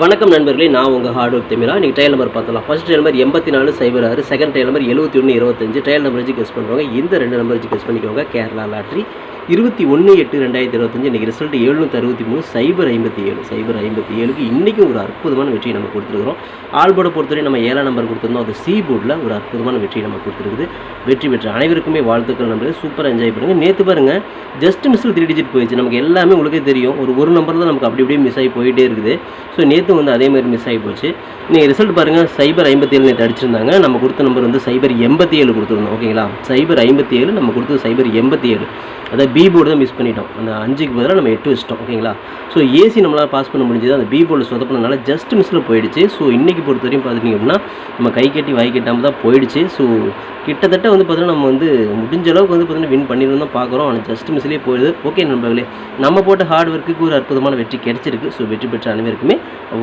வணக்கம் நண்பர்களே, நான் உங்கள் ஹார்ட் ஒர்க் தமிழா. இன்றைக்கி ட்ரையல் நம்பர் பார்த்தலாம். First trial number 8406, second trial number 7125. Trial number வச்சு கெஸ் பண்ணுவாங்க. இந்த 2 நம்பர் வச்சு கெஸ் பண்ணிக்கோங்க. கேரளா லாட்ரி 21/8/2025. இன்றைக்கி ரிசல்ட் 763 057க்கு இன்றைக்கும் ஒரு அற்புதமான வெற்றியை நம்ம கொடுத்துருக்குறோம். ஆல் போர்டை பொறுத்தவரை நம்ம 7ஆம் நம்பர் கொடுத்துருந்தோம். அது சி போர்டில் ஒரு அற்புதமான வெற்றியை நம்ம கொடுத்துருக்குது. வெற்றி பெற்ற அனைவருக்குமே வாழ்த்துக்கள் நம்பர்கள். சூப்பராக என்ஜாய் பண்ணுங்கள். நேற்று பாருங்கள், ஜஸ்ட் மிஸ்ஸில் 3 டிஜிட் போயிடுச்சு. நமக்கு எல்லாமே உங்களுக்கே தெரியும். ஒரு நம்பர் தான் நமக்கு அப்படி இப்படியே மிஸ் ஆகி போயிட்டே இருக்குது. ஸோ நேற்று வந்து அதே மாதிரி மிஸ் ஆகி போச்சு. நீங்கள் ரிசல்ட் பாருங்கள், 057 நேற்று அடிச்சிருந்தாங்க. நம்ம கொடுத்த நம்பர் வந்து 087 கொடுத்துருந்தோம். ஓகேங்களா, 057 நம்ம கொடுத்தது 087. அதாவது பி போர்டு தான் மிஸ் பண்ணிட்டோம். அந்த 5க்கு பதிலாக நம்ம 8 வச்சிட்டோம். ஓகேங்களா, ஸோ ஏசி நம்மளால் பாஸ் பண்ண முடிஞ்சது. அந்த பி போர்டு சொதப்பினதுனால ஜஸ்ட் மிஸ்ஸில் போயிடுச்சு. ஸோ இன்றைக்கி பொறுத்த வரையும் பார்த்துட்டிங்க அப்படின்னா நம்ம கை கட்டி வாய் கட்டாமல் தான் போயிடுச்சு. ஸோ கிட்டத்தட்ட வந்து பார்த்தீங்கன்னா நம்ம வந்து முடிஞ்ச அளவுக்கு வந்து பார்த்தீங்கன்னா வின் பண்ணிடணும் தான் பார்க்குறோம். ஆனால் ஜஸ்ட் மிஸ்லேயே போயிடுது. ஓகே நண்பர்களே, நம்ம போட்ட ஹார்ட் ஒர்க்குக்கு ஒரு அற்புதமான வெற்றி கிடைச்சிருக்கு. ஸோ வெற்றி பெற்ற அனைவருக்குமே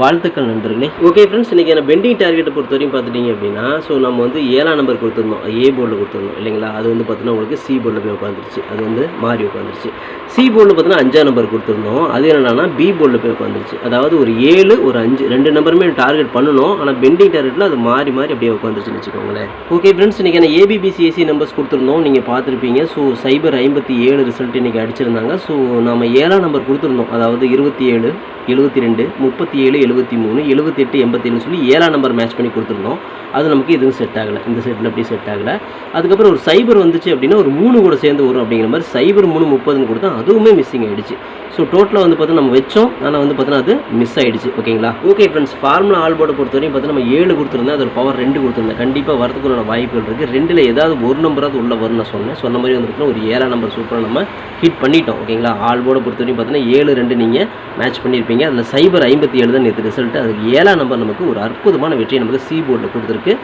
வாழ்த்துக்கள் நண்பர்களே. ஓகே ஃப்ரெண்ட்ஸ், இன்றைக்கி என்ன பெண்டிங் டார்கெட்டை பொறுத்த வரையும் பார்த்துட்டிங்க அப்படின்னா, ஸோ நம்ம வந்து 7ஆம் நம்பர் கொடுத்துருந்தோம். ஏ போர்டில் கொடுத்துருந்தோம் இல்லைங்களா. அது வந்து பார்த்தீங்கன்னா உங்களுக்கு சி போர்டில் போய் உட்காந்துருச்சு. அது வந்து மாறி உட்காந்துருச்சு. சி போர்டில் பார்த்தீங்கன்னா 5ஆம் நம்பர் கொடுத்துருந்தோம். அது என்னன்னா பி போர்டில் போய் உட்காந்துருச்சு. அதாவது ஒரு 7 ஒரு 5 2 நம்பருமே டார்கெட் பண்ணணும். ஆனால் பெண்டிங் டார்கெட்டில் அது மாறி அப்படியே உட்காந்துருச்சுன்னு வச்சுக்கோங்களேன். ஓகே ஃப்ரெண்ட்ஸ், இன்றைக்கி என்ன ஏபிபிசிஎஸ்சி நம்பர்ஸ் கொடுத்துருந்தோம். நீங்கள் பார்த்துருப்பீங்க. ஸோ 057 ரிசல்ட் இன்றைக்கி அடிச்சிருந்தாங்க. ஸோ நம்ம 7ஆம் நம்பர் கொடுத்துருந்தோம். அதாவது 27 72 37 73 78 87 சொல்லி 7ஆம் நம்பர் மேட்ச் பண்ணி கொடுத்துருந்தோம். அது நமக்கு எதுவும் செட் ஆகலை. இந்த செட்டில் அப்படி செட் ஆகலை. அதுக்கப்புறம் ஒரு 0 வந்துச்சு அப்படின்னா ஒரு 3 கூட சேர்ந்து வரும் அப்படிங்கிற மாதிரி 0 3 30 கொடுத்தா அதுவுமே மிஸ்ஸிங் ஆகிடுச்சு. ஸோ டோட்டலாக வந்து பார்த்தீங்கன்னா நம்ம வச்சோம். ஆனால் வந்து பார்த்தீங்கன்னா அது மிஸ் ஆகிடுச்சு. ஓகேங்களா. ஓகே ஃப்ரெண்ட்ஸ், ஃபார்முலா ஆல் போர்டை பொறுத்தவரையும் பார்த்தீங்கன்னா நம்ம 7 கொடுத்துருந்தேன். அது ஒரு பவர் 2 கொடுத்துருந்தேன். கண்டிப்பாக வரதுக்குள்ள வாய்ப்புகள் இருக்குது. 2ல் ஏதாவது ஒரு நம்பராவது உள்ள வரும் நான் சொன்ன மாதிரி வந்து பார்த்தீங்கன்னா ஒரு 7ஆம் நம்பர் சூப்பராக நம்ம ஹிட் பண்ணிட்டோம். ஓகேங்களா. ஆல் போர்டை பொறுத்தவரையும் பார்த்தீங்கன்னா 7 2 நீங்கள் மேட்ச் பண்ணியிருப்பீங்க. அதில் 057 தான் நேற்று ரிசல்ட்டு. அதுக்கு 7ஆம் நம்பர் நமக்கு ஒரு அற்புதமான வெற்றியை நமக்கு சி போர்டில் கொடுத்துருக்கு.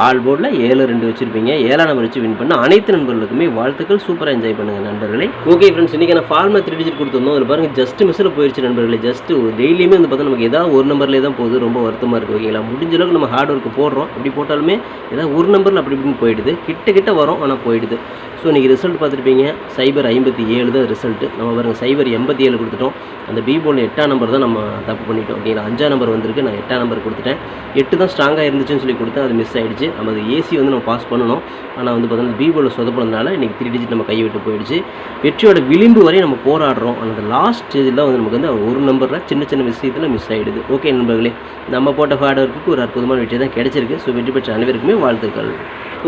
ஆல் போர்டில் 7 2 வச்சுருப்பீங்க. 7ஆம் நம்பர் வச்சு வின் பண்ண அனைத்து நண்பர்களுக்குமே வாழ்த்துக்கள். சூப்பராக என்ஜாய் பண்ணுங்கள் நண்பர்களே. ஓகே ஃப்ரெண்ட்ஸ், இன்றைக்கி நான் ஃபார்முலா 3 டிஜிட் கொடுத்துருந்தோம். அதில் பாருங்கள் ஜஸ்ட் மிஸ்ஸில் போயிடுச்சு நண்பர்களே. ஜஸ்ட்டு டெய்லியுமே வந்து பார்த்தா நமக்கு ஏதாவது ஒரு நம்பர்லேயே தான் போகுது. ரொம்ப வருத்தமாக இருக்குது. ஓகேங்களா. முடிஞ்ச அளவுக்கு நம்ம ஹார்ட் ஒர்க்கு போடுறோம். அப்படி போட்டாலுமே ஏதாவது ஒரு நம்பரில் அப்படி இப்படின்னு போயிடுது. கிட்ட வரும், ஆனால் போயிடுது. ஸோ இன்றைக்கி ரிசல்ட் பார்த்துருப்பீங்க. 057 தான் ரிசல்ட்டு. நம்ம பாருங்கள் 087 கொடுத்துட்டோம். அந்த பி போர்டில் 8ஆம் நம்பர் தான் நம்ம தப்பு பண்ணிட்டோம். ஓகேங்களா. 5ஆம் நம்பர் வந்திருக்கு. நான் 8ஆம் நம்பர் கொடுத்துட்டேன். 8 தான் ஸ்ட்ராங்காக இருந்துச்சுன்னு சொல்லி கொடுத்தேன். அது மிஸ் ஆகிடுச்சு. நம்ம அது ஏசி வந்து நம்ம பாஸ் பண்ணணும். ஆனால் வந்து பார்த்தீங்கன்னா பி போர்டில் சொதப்பினதுனால இன்றைக்கி 3 டிஜிட் நம்ம கையை விட்டு போயிடுச்சு. வெற்றியோட விளிம்பு வரையும் நம்ம போராடுறோம். அந்த லாஸ்ட் ஸ்டேஜில் தான் வந்து நமக்கு வந்து ஒரு நம்பரில் சின்ன விஷயத்தில் மிஸ் ஆகிடுது. ஓகே நண்பர்களே, நம்ம போட்ட ஹார்ட் ஒர்க்குக்கு ஒரு அற்புதமான வெற்றி தான் கிடைச்சிருக்கு. ஸோ வெற்றி பெற்ற அனைவருக்குமே வாழ்த்துக்கள்.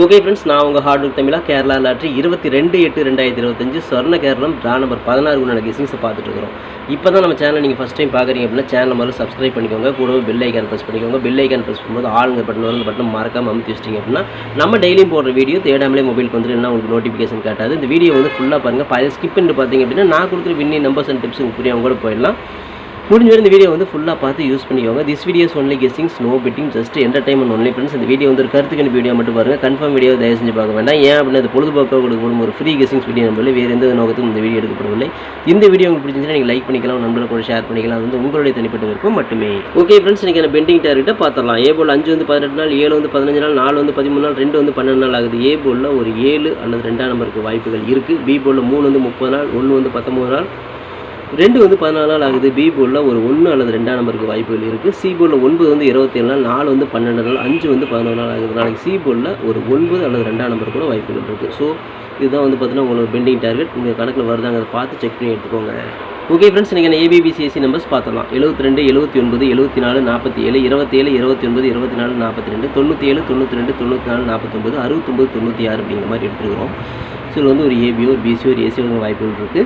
ஓகே ஃப்ரெண்ட்ஸ், நான் உங்கள் ஹார்ட் ஒர்க் தமிழா. கேரளா லாட்ரி 22/8/2025 சொர்ண கேரளம் ட்ரா நம்பர் 16 உண்டான கெஸிங்ஸை பார்த்துட்டு இருக்கிறோம். இப்போ தான் நம்ம சேனல் நீங்கள் ஃபஸ்ட் டைம் பார்க்குறீங்க அப்படின்னா சேனல் முதல்ல சப்ஸ்கிரைப் பண்ணிக்கோங்க. கூடவே பெல் ஐக்கான் ப்ரெஸ் பண்ணிக்கோங்க. பெல் ஐக்கான் ப்ரெஸ் பண்ணும்போது ஆளுங்க பட்டன் வரும். அந்த பட்டன் மறக்காமல் அமுத்தி வச்சிட்டிங்க அப்படின்னா நம்ம டெய்லியும் போடுற வீடியோ தேடாமலே மொபைலுக்கு வந்துட்டு உங்களுக்கு நோட்டிஃபிகேஷன் காட்டாது. இந்த வீடியோ வந்து ஃபுல்லாக பாருங்கள். பழைய ஸ்கிப் பண்ணிட்டு பார்த்தீங்க அப்படின்னா நான் கொடுக்குற வின்னிங் நம்பர்ஸ் அண்ட் டிப்ஸ் உங்களுக்கு புரியாமல் கூட போயிடலாம். முடிஞ்ச வரை இந்த வீடியோ வந்து ஃபுல்லாக பார்த்து யூஸ் பண்ணிக்கோங்க. This videos only guessings, no betting, just entertainment only friends. இந்த வீடியோ வந்து ஒரு கருத்துக்கு வீடியோ மட்டும் பாருங்கள். கன்ஃபார்ம் வீடியோ தயவு செஞ்சு பார்க்க வேண்டாம். ஏன் அப்படின்னா அது பொழுதுபோக்காக கொடுக்கப்படும் ஒரு ஃப்ரீ கெஸிங்ஸ் வீடியோ நம்பரில் வேறு எந்த நோக்கத்துக்கும் இந்த வீடியோ எடுக்கப்படவில்லை. இந்த வீடியோ உங்களுக்கு பிடிச்சிருந்துச்சுன்னா நீங்கள் லைக் பண்ணிக்கலாம், நண்பர்கள் கூட ஷேர் பண்ணிக்கலாம். அது வந்து உங்களுடைய தனிப்பட்ட விருப்பம் மட்டுமே. ஓகே ஃப்ரெண்ட்ஸ், இன்றைக்கி நான் பெண்டிங் டார்கெட்டை பார்த்துடலாம். ஏ போல் 5 வந்து 18 நாள், 7 வந்து 15 நாள், 4 வந்து 13 நாள், 2 வந்து 12 நாள் ஆகுது. ஏ போலில் ஒரு 7 அல்லது 2ஆம் நம்பருக்கு வாய்ப்புகள் இருக்குது. பி போலில் 3 வந்து 30 நாள், 1 வந்து 19 நாள், 2 வந்து 14 நாள் ஆகுது. பி போர்டில் ஒரு 1 அல்லது 2ஆம் நம்பருக்கு வாய்ப்புகள் இருக்குது. சி போர்டில் 9 வந்து 27 நாள், 4 வந்து 12 நாள், 5 வந்து 11 நாள் ஆகுது. நாளைக்கு சி போர்டில் ஒரு 9 அல்லது 2ஆம் நம்பர் கூட வாய்ப்புகள் இருக்குது. ஸோ இதுதான் வந்து பார்த்தீங்கன்னா உங்களுக்கு பெண்டிங் டார்கெட். உங்கள் கணக்கில் வருதாங்கிறத பார்த்து செக் பண்ணி எடுத்துக்கோங்க. ஓகே ஃப்ரெண்ட்ஸ், இன்றைக்கி நான் ஏபிபிசிஎஸ்சி நம்பர்ஸ் பார்த்துலாம். 72 79 74 47 27 29 24 42 97 92 94 49 69 96 அப்படிங்கிற மாதிரி எடுத்துருக்கிறோம். ஸோ இது வந்து ஒரு ஏபியோ ஒரு பிசியோ ஒரு ஏசியோ வாய்ப்புகள் இருக்குது.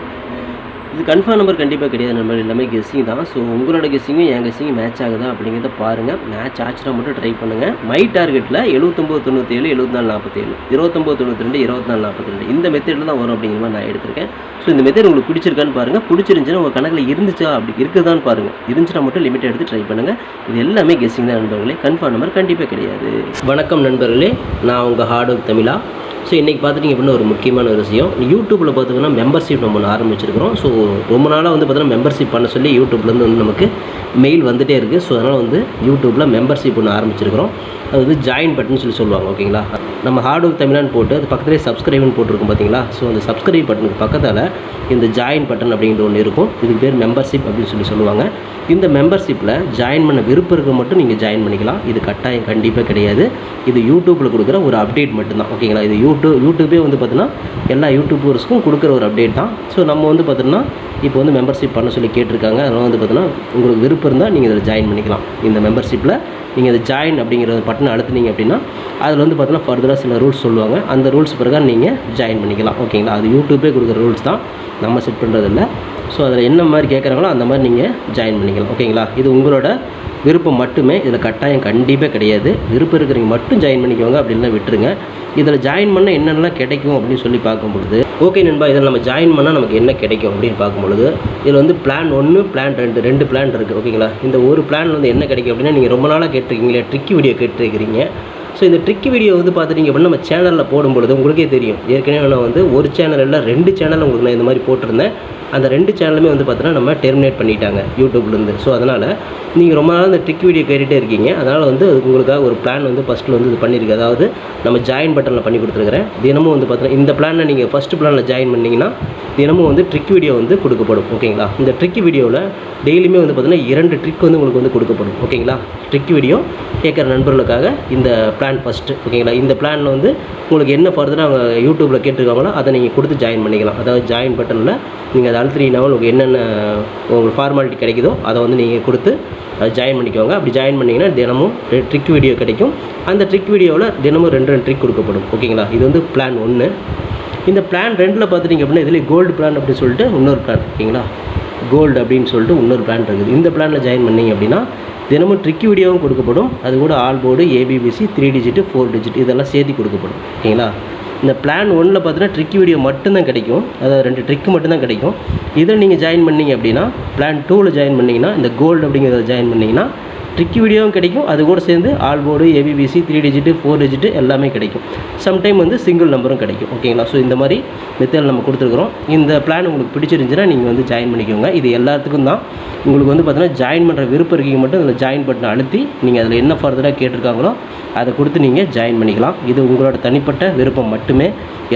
இது கன்ஃபார்ம் நம்பர் கண்டிப்பாக கிடையாது. நம்ம எல்லாமே கெஸ்ஸிங் தான். ஸோ உங்களோட கெஸ்ஸிங்கும் என் கெஸ்ஸிங்கும் மேட்ச் ஆகுதா அப்படிங்கிறத பாருங்கள். மேட்ச் ஆச்சுன்னா மட்டும் ட்ரை பண்ணுங்கள். மை டார்கெட்டில் 79 97 74 47 29 92 24 42 இந்த மெத்தடில் தான் வரும் அப்படிங்கிற மாதிரி நான் எடுத்திருக்கேன். ஸோ இந்த மெத்தட் உங்களுக்கு பிடிச்சிருக்கான்னு பாருங்கள். பிடிச்சிருந்துச்சுன்னா உங்கள் கணக்கில் இருந்துச்சா அப்படி இருக்குதான்னு பாருங்கள். இருந்துச்சுன்னா மட்டும் லிமிட் எடுத்து ட்ரை பண்ணுங்கள். இது எல்லாமே கெஸ்ஸிங் தான் நண்பர்களே. கன்ஃபார்ம் நம்பர் கண்டிப்பாக கிடையாது. வணக்கம் நண்பர்களே, நான் உங்கள் ஹார்ட் ஒர்க் தமிழா. ஸோ இன்றைக்கி பார்த்துட்டிங்க அப்படின்னா ஒரு முக்கியமான ஒரு விஷயம், யூடியூப்பில் பார்த்திங்கன்னா மெம்பர்ஷிப் நம்ம ஒன்று ஆரம்பிச்சிருக்கிறோம். ஸோ ரொம்ப நாளாக வந்து பார்த்திங்கன்னா மெம்பர்ஷிப் பண்ண சொல்லி யூடியூப்லேருந்து வந்து நமக்கு மெயில் வந்துகிட்டே இருக்குது. ஸோ அதனால் வந்து யூடியூப்பில் மெம்பர்ஷிப் ஒன்று ஆரம்பிச்சிருக்கிறோம். அது வந்து ஜாயின் பட்டன் சொல்லி சொல்லுவாங்க. ஓகேங்களா, நம்ம ஹார்ட் ஒர்க் தமிழான்னு போட்டு அது பக்கத்துலேயே சப்ஸ்கிரைப்னு போட்டிருக்கும் பார்த்தீங்களா. ஸோ அந்த சப்ஸ்கிரைப் பட்டனுக்கு பக்கத்தில் இந்த ஜாயின் பட்டன் அப்படிங்கிற ஒன்று இருக்கும். இதுக்கு பேர் மெம்பர்ஷிப் அப்படின்னு சொல்லி சொல்லுவாங்க. இந்த மெம்பர்ஷிப்பில் ஜாயின் பண்ண விருப்பம் இருக்க மட்டும் நீங்கள் ஜாயின் பண்ணிக்கலாம். இது கட்டாயம் கண்டிப்பாக கிடையாது. இது யூடியூப்பில் கொடுக்குற ஒரு அப்டேட் மட்டும்தான். ஓகேங்களா, இது யூடியூபே வந்து பார்த்தீங்கன்னா எல்லா யூடியூபர்ஸ்க்கும் கொடுக்குற ஒரு அப்டேட் தான். ஸோ நம்ம வந்து பார்த்தீங்கன்னா இப்போ வந்து மெம்பர்ஷிப் பண்ண சொல்லி கேட்டிருக்காங்க. அதனால் வந்து பார்த்தீங்கன்னா உங்களுக்கு விருப்பம் இருந்தால் நீங்கள் இதில் ஜாயின் பண்ணிக்கலாம். இந்த மெம்பர்ஷிப்பில் நீங்கள் அதை ஜாயின் அப்படிங்கிற பட்டனை அழுத்துனீங்க அப்படின்னா அதில் வந்து பார்த்தீங்கன்னா ஃபர்தராக சில ரூல்ஸ் சொல்லுவாங்க. அந்த ரூல்ஸ் பிரகாரம் நீங்கள் ஜாயின் பண்ணிக்கலாம். ஓகேங்களா, அது யூடியூபே கொடுக்குற ரூல்ஸ் தான், நம்ம செட் பண்ணுறதில்ல. ஸோ அதில் என்ன மாதிரி கேட்குறாங்களோ அந்த மாதிரி நீங்கள் ஜாயின் பண்ணிக்கலாம். ஓகேங்களா, இது உங்களோட விருப்பம் மட்டுமே, இதில் கட்டாயம் கண்டிப்பாக கிடையாது. விருப்பம் இருக்கிறவங்க மட்டும் ஜாயின் பண்ணிக்கோங்க, அப்படின்லாம் விட்டுருங்க. இதில் ஜாயின் பண்ணால் என்னென்னலாம் கிடைக்கும் அப்படின்னு சொல்லி பார்க்கும்பொழுது, ஓகே நண்பா, இதில் நம்ம ஜாயின் பண்ணால் நமக்கு என்ன கிடைக்கும் அப்படின்னு பார்க்கும்பொழுது, இதில் வந்து பிளான் 1 பிளான் 2 2 பிளான் இருக்குது. ஓகேங்களா, இந்த ஒரு பிளான் வந்து என்ன கிடைக்கும் அப்படின்னா, நீங்கள் ரொம்ப நாளாக கேட்டிருக்கீங்களே ட்ரிக் வீடியோ கேட்டிருக்கிறீங்க. ஸோ இந்த ட்ரிக் வீடியோ வந்து பார்த்துட்டிங்க அப்படின்னா நம்ம சேனலில் போடும்பொழுது உங்களுக்கே தெரியும். ஏற்கனவே நான் வந்து ஒரு சேனல் இல்லை 2 சேனல் உங்களுக்கு நான் இந்த மாதிரி போட்டிருந்தேன். அந்த 2 சேனலுமே வந்து பார்த்தீங்கன்னா நம்ம டெர்மினேட் பண்ணிட்டாங்க யூடியூப்லேருந்து. ஸோ அதனால் நீங்கள் ரொம்ப நாள் இந்த ட்ரிக் வீடியோ கேட்டுகிட்டே இருக்கீங்க. அதனால் வந்து உங்களுக்காக ஒரு பிளான் வந்து ஃபஸ்ட்டில் வந்து இது பண்ணியிருக்கு. அதாவது நம்ம ஜாயின் பட்டனில் பண்ணி கொடுத்துருக்குறேன். தினமும் வந்து பார்த்தீங்கன்னா இந்த பிளானில் நீங்கள் ஃபஸ்ட்டு பிளானில் ஜாயின் பண்ணிங்கன்னா தினமும் வந்து ட்ரிக் வீடியோ வந்து கொடுக்கப்படும். ஓகேங்களா, இந்த ட்ரிக் வீடியோவில் டெய்லியுமே வந்து பார்த்தீங்கன்னா 2 ட்ரிக் வந்து உங்களுக்கு வந்து கொடுக்கப்படும். ஓகேங்களா, ட்ரிக் வீடியோ கேட்குற நண்பர்களுக்காக இந்த பிளான் ஃபஸ்ட்டு. ஓகேங்களா, இந்த பிளானில் வந்து உங்களுக்கு என்ன ஃபர்தராக அவங்க யூடியூப்பில் கேட்டிருக்காங்களோ அதை நீங்கள் கொடுத்து ஜாயின் பண்ணிக்கலாம். அதாவது ஜாயின் பட்டனில் நீங்கள் அதை அழுத்தினீங்கன்னா உங்களுக்கு என்னென்ன உங்களுக்கு ஃபார்மாலிட்டி கிடைக்குதோ அதை வந்து நீங்கள் கொடுத்து அதை ஜாயின் பண்ணிக்கோங்க. அப்படி ஜாயின் பண்ணிங்கன்னா தினமும் ட்ரிக் வீடியோ கிடைக்கும். அந்த ட்ரிக் வீடியோவில் தினமும் 2 ட்ரிக் கொடுக்கப்படும். ஓகேங்களா, இது வந்து பிளான் 1. இந்த பிளான் 2ல் பார்த்துட்டிங்க அப்படின்னா இதில் கோல்டு பிளான் அப்படின்னு சொல்லிட்டு இன்னொரு பிளான். ஓகேங்களா, கோல்டு அப்படின்னு சொல்லிட்டு இன்னொரு பிளான் இருக்குது. இந்த பிளானில் ஜாயின் பண்ணிங்க அப்படின்னா தினமும் ட்ரிக் வீடியோவும் கொடுக்கப்படும். அது கூட all board, ABBC, 3 digit 4 digit இதெல்லாம் சேர்த்து கொடுக்கப்படும். ஓகேங்களா, இந்த பிளான் 1ல் பார்த்தீங்கன்னா ட்ரிக் வீடியோ மட்டும்தான் கிடைக்கும். அதாவது 2 ட்ரிக் மட்டும்தான் கிடைக்கும். இதில் நீங்கள் ஜாயின் பண்ணிங்க அப்படின்னா பிளான் 2ல் ஜாயின் பண்ணிங்கன்னா இந்த கோல்டு அப்படிங்கிறத ஜாயின் பண்ணிங்கன்னா ட்ரிக் வீடியோவும் கிடைக்கும். அது கூட சேர்ந்து all board, ABBC, 3 digit 4 digit எல்லாமே கிடைக்கும். சம்டைம் வந்து சிங்கிள் நம்பரும் கிடைக்கும். ஓகேங்களா, ஸோ இந்த மாதிரி மெத்தட் நம்ம கொடுத்துருக்குறோம். இந்த பிளான் உங்களுக்கு பிடிச்சிருந்துச்சுன்னா நீங்கள் வந்து ஜாயின் பண்ணிக்கோங்க. இது எல்லாத்துக்கும் தான். உங்களுக்கு வந்து பார்த்தீங்கன்னா ஜாயின் பண்ணுற விருப்பம் இருக்கீங்க மட்டும் அதில் ஜாயின் பட்டனை அழுத்தி நீங்கள் அதில் என்ன ஃபர்தராக கேட்டிருக்காங்களோ அதை கொடுத்து நீங்கள் ஜாயின் பண்ணிக்கலாம். இது உங்களோட தனிப்பட்ட விருப்பம் மட்டுமே,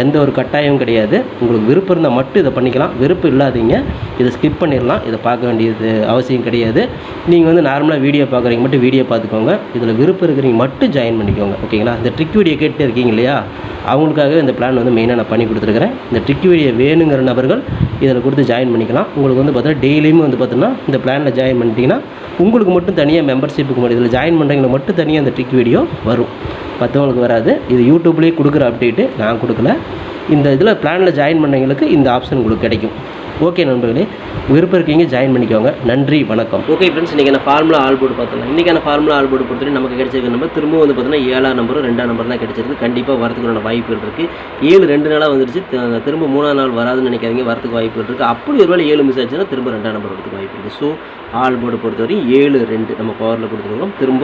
எந்த ஒரு கட்டாயமும் கிடையாது. உங்களுக்கு விருப்பம் இருந்தால் மட்டும் இதை பண்ணிக்கலாம். விருப்பம் இல்லாதீங்க இதை ஸ்கிப் பண்ணிடலாம். இதை பார்க்க வேண்டியது அவசியம் கிடையாது. நீங்கள் வந்து நார்மலாக வீடியோ பார்க்குறீங்க மட்டும் வீடியோ பார்த்துக்கோங்க. இதில் விருப்பம் இருக்கிறீங்க மட்டும் ஜாயின் பண்ணிக்கோங்க. ஓகேங்களா, இந்த ட்ரிக் வீடியோ கேட்டு இருக்கீங்க இல்லையா, அவங்களுக்காகவே இந்த பிளான் வந்து மெயினாக நான் பண்ணி கொடுத்துருக்குறேன். இந்த ட்ரிக் வீடியோ வேணுங்கிற நபர்கள் இதில் கொடுத்து ஜாயின் பண்ணிக்கலாம். உங்களுக்கு வந்து பார்த்தீங்கன்னா டெய்லியுமே வந்து பார்த்தீங்கன்னா இந்த பிளானில் ஜாயின் பண்ணிட்டீங்கன்னா உங்களுக்கு மட்டும் தனியாக மெம்பர்ஷிப்புக்கு மட்டும் இதில் ஜாயின் பண்ணுறவங்களுக்கு மட்டும் தனியாக இந்த ட்ரிக் வீடியோ வரும், மற்றவங்களுக்கு வராது. இது யூடியூப்லேயே கொடுக்குற அப்டேட்டு, நான் கொடுக்கல. இந்த இதில் பிளானில் ஜாயின் பண்ணவங்களுக்கு இந்த ஆப்ஷன் உங்களுக்கு கிடைக்கும். ஓகே நண்பர்களே, விருப்பம் இருக்கீங்க ஜாயின் பண்ணிக்கோங்க. நன்றி, வணக்கம். ஓகே ஃப்ரெண்ட்ஸ், இன்றைக்கான ஃபார்முலா ஆல் போர்டு பார்த்தலாம். இன்றைக்கான ஃபார்முலா ஆல் போர்டு பொறுத்தவரை நமக்கு கிடைச்சிருக்க நம்பர் திரும்ப வந்து பார்த்தீங்கன்னா 7ஆம் நம்பரும் 2ஆம் நம்பர் தான் கிடைச்சிருக்கு. கண்டிப்பாக வரதுக்கான வாய்ப்புகள் இருக்குது. 7 2 நாளாக வந்துருச்சு. திரும்ப 3ஆம் நாள் வராதுன்னு நினைக்காதீங்க, வரதுக்கு வாய்ப்புகள் இருக்குது. அப்படி ஒரு வேளை 7 மிஸ் ஆச்சுன்னா திரும்ப 2ஆம் நம்பர் வரதுக்கு வாய்ப்பு இருக்குது. ஸோ ஆல் போர்டு பொறுத்தவரை 7 2 நம்ம பவரில் கொடுத்துருக்கோம். திரும்ப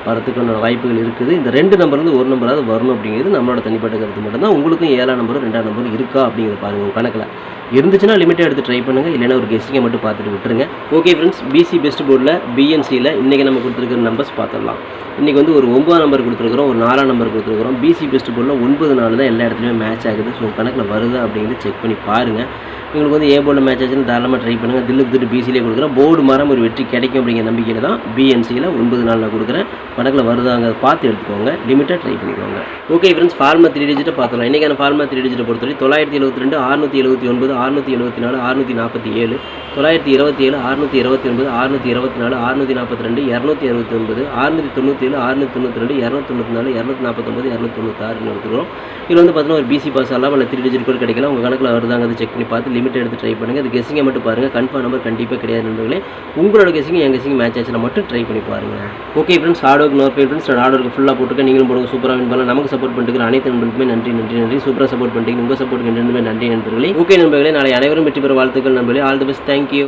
வரதுக்கான வாய்ப்புகள் இருக்குது. இந்த 2 நம்பர்லேருந்து ஒரு நம்பராவது வரணும் அப்படிங்கிறது நம்மளோட தனிப்பட்ட கருத்து மட்டும் தான். உங்களுக்கும் 7ஆம் நம்பரும் 2ஆம் நம்பரும் இருக்கா அப்படிங்கிறத பாருங்கள். கணக்கில் இருந்துச்சுன்னா லிமிட்டாக எடுத்து ட்ரை பண்ணுங்கள், இல்லைன்னா ஒரு கெஸ்டிங்கை மட்டும் பார்த்துட்டு விட்டுருங்க. ஓகே ஃப்ரெண்ட்ஸ், பிசி பெஸ்ட் போர்டில் பிஎன்சியில் இன்றைக்கி நம்ம கொடுத்துருக்கிற நம்பர்ஸ் பார்த்துடலாம். இன்றைக்கி வந்து ஒரு 9ஆம் நம்பர் கொடுத்துருக்குறோம், ஒரு 4ஆம் நம்பர் கொடுத்துருக்குறோம். பிசி பெஸ்ட் போர்டில் 9 4 தான் எல்லா இடத்துலையுமே மேட்ச் ஆகுது. ஸோ கணக்கில் வருதா அப்படிங்கிறது செக் பண்ணி பாருங்கள். உங்களுக்கு வந்து ஏ போர்டில் மேட்ச் ஆச்சுன்னு தாராளமாக ட்ரை பண்ணுங்கள். தில்லுக்கு பிசிலே கொடுக்குறேன். போர்டு மரம் ஒரு வெற்றி கிடைக்கும் அப்படிங்கிற நம்பிக்கையில் தான் பிஎன்சியில் 9 4 கொடுக்குறேன். கணக்கில் வருதாங்க பார்த்து எடுத்துக்கோங்க, லிமிட்டாக ட்ரை பண்ணிக்கோங்க. ஓகே ஃப்ரெண்ட்ஸ், ஃபார்மா 3 டிஜிட்டை பார்த்துக்கலாம். இன்றைக்கான ஃபார்மா 3 டிஜிட்டை பொறுத்தவரை 972 679 674 647 927 629 624 642 269 697 692 294 249 296 எடுத்துக்கிறோம். இதில் வந்து பார்த்தீங்கன்னா ஒரு பிசி பாஸ் எல்லாம் இல்லை 3 டிஜிட் கூட கிடைக்கல. உங்கள் கணக்கில் வருதாங்க அதை செக் பண்ணி பார்த்து லிமிட் எடுத்து ட்ரை பண்ணுங்கள். அது கெஸிங்கை மட்டும் பாருங்கள். கன்ஃபார்ம் நம்பர் கண்டிப்பாக கிடையாது நண்பர்களே. உங்களோட கெஸிங் என் கெஸிங் மேட்ச் ஆச்சுன்னா மட்டும் ட்ரை பண்ணி பாருங்கள். Okay friends, hard work no fail friends. நான் ஹார்ட் ஒர்க்கு ஃபுல்லாக போட்டுருக்கேன். நீங்களும் போடுங்க, சூப்பராக வின் பண்ணலாம். நமக்கு சப்போர்ட் பண்ணிட்டு அனைத்து நண்பர்களுக்குமே நன்றி நன்றி நன்றி. சூப்பராக சப்போர்ட் பண்ணிட்டீங்க. உங்கள் சப்போர்ட் ரெண்டுமே நன்றி நண்பர்களே. ஓகே நண்பர்களே, நாளை அனைவரும் வெற்றி பெற வாழ்த்துக்கள் நண்பர்களே. All the best, thank you.